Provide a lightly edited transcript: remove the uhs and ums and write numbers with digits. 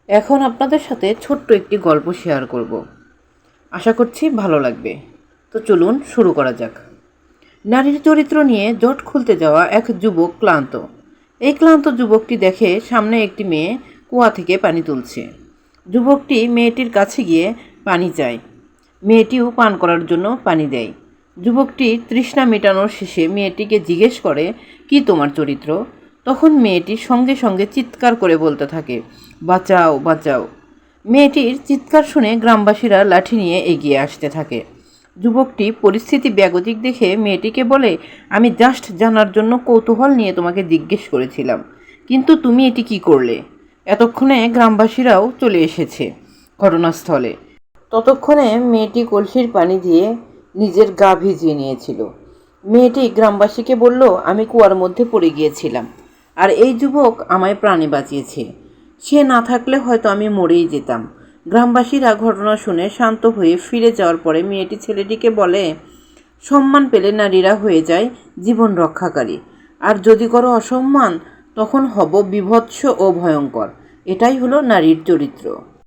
এখন আপনাদের সাথে ছোট্ট একটি গল্প শেয়ার করব। আশা করছি ভালো লাগবে। তো চলুন শুরু করা যাক। নারীর চরিত্র নিয়ে জট খুলতে যাওয়া এক যুবক ক্লান্ত। এই ক্লান্ত যুবকটি দেখে সামনে একটি মেয়ে কুয়া থেকে পানি তুলছে। যুবকটি মেয়েটির কাছে গিয়ে পানি চায়। মেয়েটিও পান করার জন্য পানি দেয়। যুবকটি তৃষ্ণা মেটানোর শেষে মেয়েটিকে জিজ্ঞেস করে, কি তোমার চরিত্র? তখন মেয়েটি সঙ্গে সঙ্গে চিৎকার করে বলতে থাকে, বাঁচাও বাঁচাও। মেয়েটির চিৎকার শুনে গ্রামবাসীরা লাঠি নিয়ে এগিয়ে আসতে থাকে। যুবকটি পরিস্থিতি বেগতিক দেখে মেয়েটিকে বলে, আমি জাস্ট জানার জন্য কৌতূহল নিয়ে তোমাকে জিজ্ঞেস করেছিলাম, কিন্তু তুমি এটি কি করলে? এতক্ষণে গ্রামবাসীরাও চলে এসেছে ঘটনাস্থলে। ততক্ষণে মেয়েটি কলসির পানি দিয়ে নিজের গা ভিজিয়ে নিয়েছিল। মেয়েটি গ্রামবাসীকে বলল, আমি কুয়ার মধ্যে পড়ে গিয়েছিলাম, আর এই যুবক আমায় প্রাণে বাঁচিয়েছে। সে না থাকলে হয়তো আমি মরেই যেতাম। গ্রামবাসীরা ঘটনা শুনে শান্ত হয়ে ফিরে যাওয়ার পরে মেয়েটি ছেলেটিকে বলে, সম্মান পেলে নারীরা হয়ে যায় জীবন রক্ষাকারী, আর যদি করো অসম্মান তখন হব বিভৎস ও ভয়ঙ্কর। এটাই হলো নারীর চরিত্র।